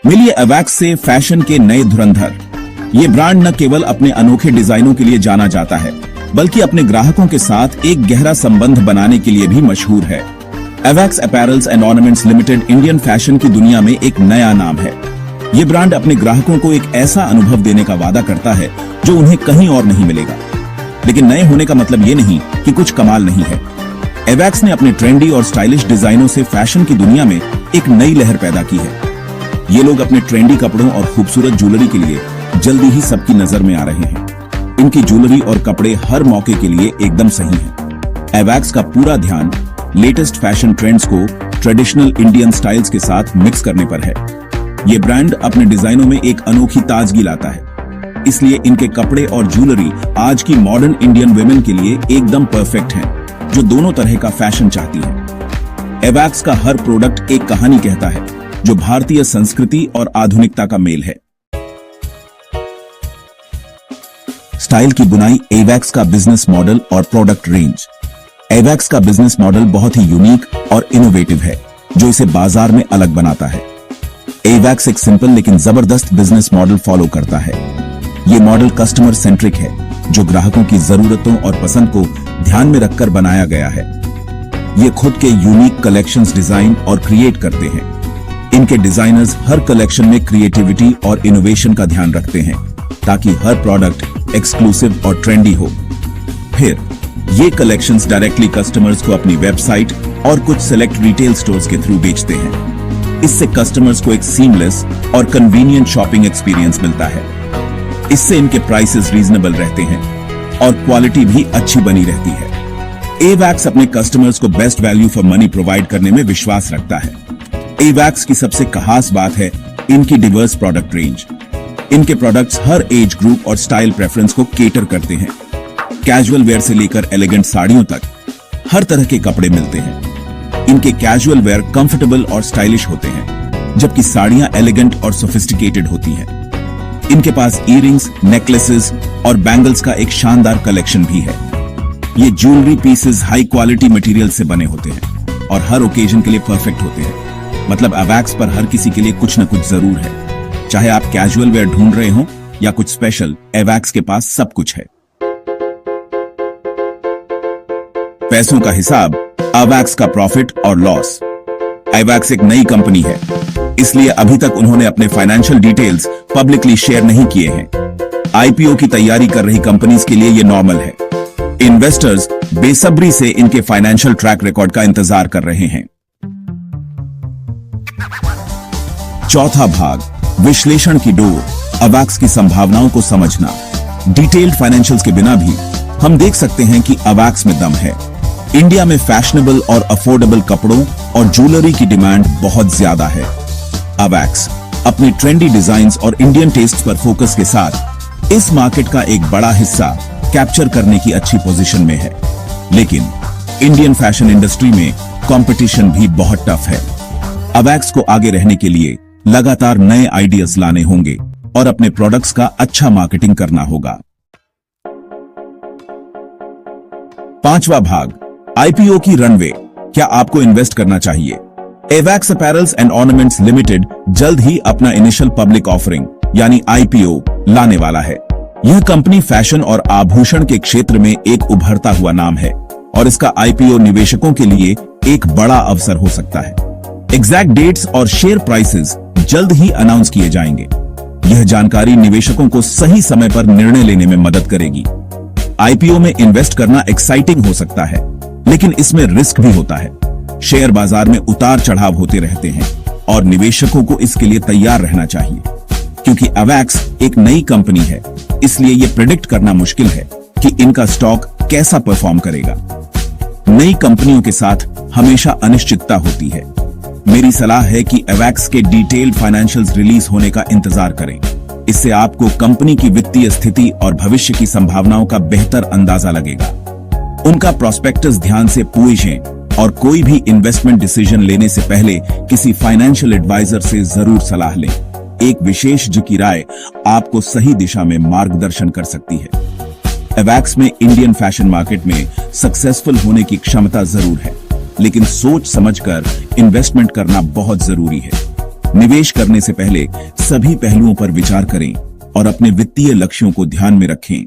मिलिए अवैक्स से फैशन के नए धुरंधर। ये ब्रांड न केवल अपने अनोखे डिजाइनों के लिए जाना जाता है, बल्कि अपने ग्राहकों के साथ एक गहरा संबंध बनाने के लिए भी मशहूर है। Avax apparels and ornaments limited Indian fashion की दुनिया में एक नया नाम है। ये ब्रांड अपने ग्राहकों को एक ऐसा अनुभव देने का वादा करता है जो उन्हें कहीं और नहीं मिलेगा। लेकिन नए होने का मतलब ये नहीं कि कुछ कमाल नहीं है। अवैक्स ने अपने ट्रेंडी और स्टाइलिश डिजाइनों से फैशन की दुनिया में एक नई लहर पैदा की है। ये लोग अपने ट्रेंडी कपड़ों और खूबसूरत ज्वेलरी के लिए जल्दी ही सबकी नजर में आ रहे हैं। इनकी ज्वेलरी और कपड़े हर मौके के लिए एकदम सही हैं। अवैक्स का पूरा ध्यान लेटेस्ट फैशन ट्रेंड्स को ट्रेडिशनल इंडियन स्टाइल्स के साथ मिक्स करने पर है। ये ब्रांड अपने डिजाइनों में एक अनोखी ताजगी लाता है, इसलिए इनके कपड़े और ज्वेलरी आज की मॉडर्न इंडियन वुमेन के लिए एकदम परफेक्ट हैं, जो दोनों तरह का फैशन चाहती हैं। अवैक्स का हर प्रोडक्ट एक कहानी कहता है, जो भारतीय संस्कृति और आधुनिकता का मेल है। स्टाइल की बुनाई अवैक्स का बिजनेस मॉडल और प्रोडक्ट रेंज। अवैक्स का बिजनेस मॉडल बहुत ही यूनिक और इनोवेटिव है, जो इसे बाजार में अलग बनाता है। अवैक्स एक सिंपल लेकिन जबरदस्त बिजनेस मॉडल फॉलो करता है। ये मॉडल कस्टमर सेंट्रिक है, जो ग्राहकों की जरूरतों और पसंद को ध्यान में रखकर बनाया गया है। ये खुद के यूनिक कलेक्शंस डिजाइन और क्रिएट करते हैं। इनके डिजाइनर्स हर कलेक्शन में क्रिएटिविटी और इनोवेशन का ध्यान रखते हैं, ताकि हर प्रोडक्ट एक्सक्लूसिव और ट्रेंडी हो। फिर ये कलेक्शंस डायरेक्टली कस्टमर्स को अपनी वेबसाइट और कुछ सेलेक्ट रिटेल स्टोर्स के थ्रू बेचते हैं। इससे कस्टमर्स को एक सीमलेस और कन्वीनियंट शॉपिंग एक्सपीरियंस मिलता है। इससे इनके प्राइसेस रीजनेबल रहते हैं और क्वालिटी भी अच्छी बनी रहती है। अवैक्स अपने कस्टमर्स को best value for money provide करने में विश्वास रखता है। अवैक्स की सबसे खास बात है इनकी डिवर्स प्रोडक्ट रेंज। इनके प्रोडक्ट्स हर एज ग्रुप और स्टाइल प्रेफरेंस को केटर करते हैं। कैजुअल वेयर से लेकर एलिगेंट साड़ियों तक हर तरह के कपड़े मिलते हैं। इनके कैजुअल वेयर कंफर्टेबल और स्टाइलिश होते हैं, जबकि साड़ियां एलिगेंट और सोफिस्टिकेटेड होती हैं। इनके पास इयररिंग्स, नेकलेसेस और बैंगल्स का एक शानदार कलेक्शन भी है। ये jewellery pieces high quality material से बने होते हैं और हर ओकेजन के लिए परफेक्ट होते हैं। मतलब अवैक्स पर हर किसी के लिए कुछ न कुछ जरूर है। चाहे आप कैजुअल वेयर ढूंढ रहे हो या कुछ स्पेशल, अवैक्स के पास सब कुछ है। पैसों का हिसाब, अवैक्स का प्रॉफिट और लॉस। अवैक्स एक नई कंपनी है, इसलिए अभी तक उन्होंने अपने फाइनेंशियल डिटेल्स पब्लिकली शेयर नहीं किए हैं। आईपीओ की तैयारी कर रही कंपनीज के लिए यह नॉर्मल है। इन्वेस्टर्स बेसब्री से इनके फाइनेंशियल ट्रैक रिकॉर्ड का इंतजार कर रहे हैं। चौथा भाग, विश्लेषण की डोर, अवैक्स की संभावनाओं को समझना। डिटेल्ड फाइनेंशियल्स के बिना भी हम देख सकते हैं कि अवैक्स में दम है। इंडिया में फैशनेबल और अफोर्डेबल कपड़ों और ज्वेलरी की डिमांड बहुत ज्यादा है। अवैक्स अपने ट्रेंडी डिजाइन्स और इंडियन टेस्ट पर फोकस के साथ इस मार्केट का एक बड़ा हिस्सा कैप्चर करने की अच्छी पोजीशन में है। लेकिन इंडियन फैशन इंडस्ट्री में कंपटीशन भी बहुत टफ है। अवैक्स को आगे रहने के लिए लगातार नए आइडियाज लाने होंगे और अपने प्रोडक्ट्स का अच्छा मार्केटिंग करना होगा। पांचवा भाग, आईपीओ की रनवे। क्या आपको इन्वेस्ट करना चाहिए? अवैक्स अपैरल्स एंड ऑर्नामेंट्स लिमिटेड जल्द ही अपना इनिशियल पब्लिक ऑफरिंग यानी आईपीओ लाने वाला है। यह कंपनी फैशन और आभूषण के क्षेत्र में एक उभरता हुआ नाम है और इसका आईपीओ निवेशकों के लिए एक बड़ा अवसर हो सकता है। एग्जैक्ट डेट्स और शेयर प्राइसेस जल्द ही अनाउंस किए जाएंगे। यह जानकारी निवेशकों को सही समय पर निर्णय लेने में मदद करेगी। आईपीओ में इन्वेस्ट करना एक्साइटिंग हो सकता है, लेकिन इसमें रिस्क भी होता है। शेयर बाजार में उतार चढ़ाव होते रहते हैं और निवेशकों को इसके लिए तैयार रहना चाहिए। क्योंकि अवैक्स एक नई कंपनी है, इसलिए यह प्रेडिक्ट करना मुश्किल है कि इनका स्टॉक कैसा परफॉर्म करेगा। नई कंपनियों के साथ हमेशा अनिश्चितता होती है। मेरी सलाह है कि अवैक्स के डिटेल्ड फाइनेंशियल्स रिलीज होने का इंतजार करें। इससे आपको कंपनी की वित्तीय स्थिति और भविष्य की संभावनाओं का बेहतर अंदाजा लगेगा। उनका प्रोस्पेक्टस ध्यान से पूछें और कोई भी इन्वेस्टमेंट डिसीजन लेने से पहले किसी फाइनेंशियल एडवाइजर से जरूर सलाह लें। एक विशेषज्ञ की राय आपको सही दिशा में मार्गदर्शन कर सकती है। अवैक्स में इंडियन फैशन मार्केट में सक्सेसफुल होने की क्षमता जरूर है, लेकिन सोच समझकर इन्वेस्टमेंट करना बहुत जरूरी है। निवेश करने से पहले सभी पहलुओं पर विचार करें और अपने वित्तीय लक्ष्यों को ध्यान में रखें।